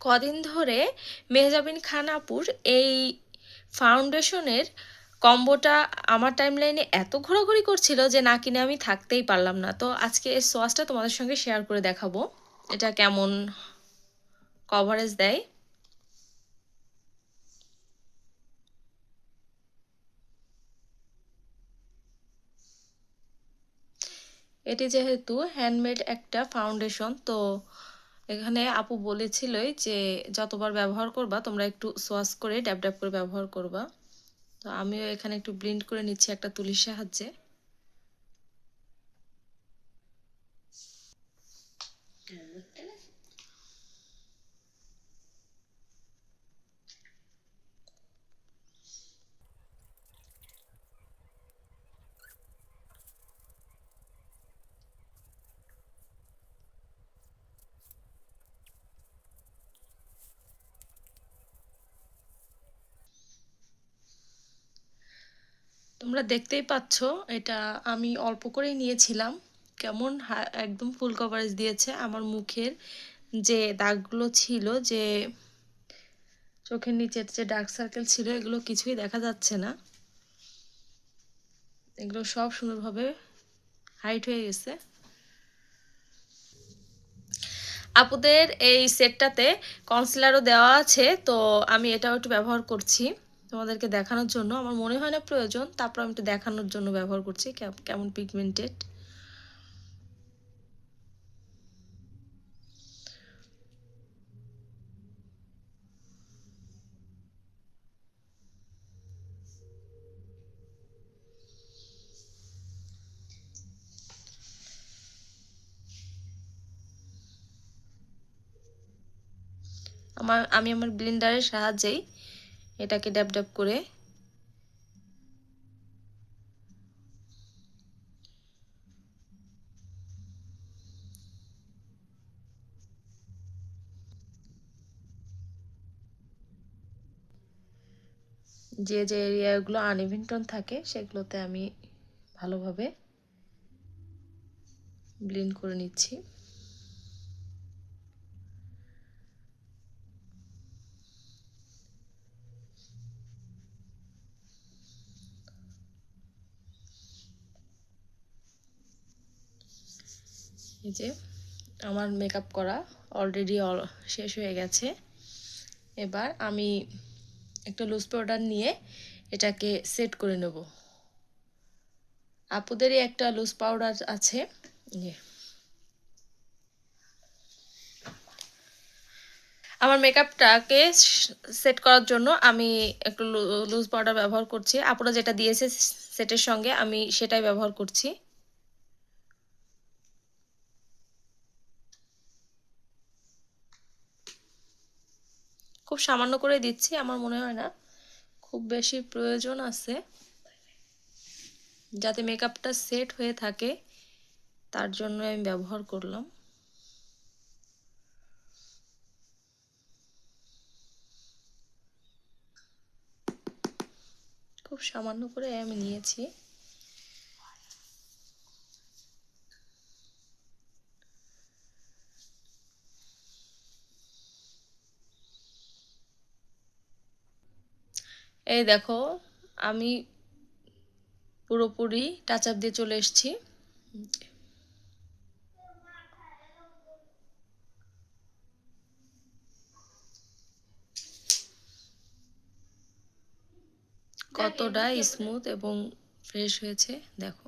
কদিন ধরে মেহজাবিন খান আপুর এই ফাউন্ডেশনের কম্বোটা আমার টাইমলাইনে এত ঘোরাঘুরি করছিল যে না কিনে আমি থাকতেই পারলাম না। তো আজকে এই সোয়াচটা তোমাদের সঙ্গে শেয়ার করে দেখাবো এটা কেমন কভারেজ দেয়। এটি যেহেতু হ্যান্ডমেড একটা ফাউন্ডেশন, তো এখানে আপু বলেছিলই যে যতবার ব্যবহার করবা তোমরা একটু সোয়াচ করে ড্যাব ড্যাব করে ব্যবহার করবা। তো আমিও এখানে একটু ব্লেন্ড করে নিচ্ছি একটা তুলির সাহায্যে। তোমরা দেখতেই পাচ্ছ এটা আমি অল্প করেই নিয়েছিলাম, কেমন একদম ফুল কভারেজ দিয়েছে। আমার মুখের যে দাগগুলো ছিল, যে চোখের নিচের যে ডার্ক সার্কেল ছিল, এগুলো কিছুই দেখা যাচ্ছে না, এগুলো সব সুন্দরভাবে হাইট হয়ে গেছে। আপুদের এই সেটটাতে কনসিলারও দেওয়া আছে, তো আমি এটাও একটু ব্যবহার করছি তোমাদেরকে দেখানোর জন্য। আমার মনে হয় না প্রয়োজন, তারপর আমি একটু দেখানোর জন্য ব্যবহার করছি কেমন পিগমেন্টেড। আমি আমার ব্লেন্ডারের সাহায্যেই এটাকে ড্যাব ড্যাব করে যে যে এরিয়াগুলো আনইভেন টোন থাকে সেগুলোতে আমি ভালোভাবে ব্লেন্ড করে নিচ্ছি। এই যে আমার মেকআপ করা অলরেডি শেষ হয়ে গেছে। এবার আমি একটা লুজ পাউডার নিয়ে এটাকে সেট করে নেব। আপুদেরই একটা লুজ পাউডার আছে, আমার মেকআপটাকে সেট করার জন্য আমি একটু লুজ পাউডার ব্যবহার করছি। আপুরা যেটা দিয়েছে সেটের সঙ্গে আমি সেটাই ব্যবহার করছি। খুব সামান্য করে দিচ্ছি, আমার মনে হয় না খুব বেশি প্রয়োজন আছে, যাতে মেকআপটা সেট হয়ে থাকে তার জন্য আমি ব্যবহার করলাম। খুব সামান্য করে আমি নিয়েছি। এই দেখো আমি পুরোপুরি টাচ আপ দিয়ে চলে এসেছি। কতটা স্মুথ এবং ফ্রেশ হয়েছে দেখো।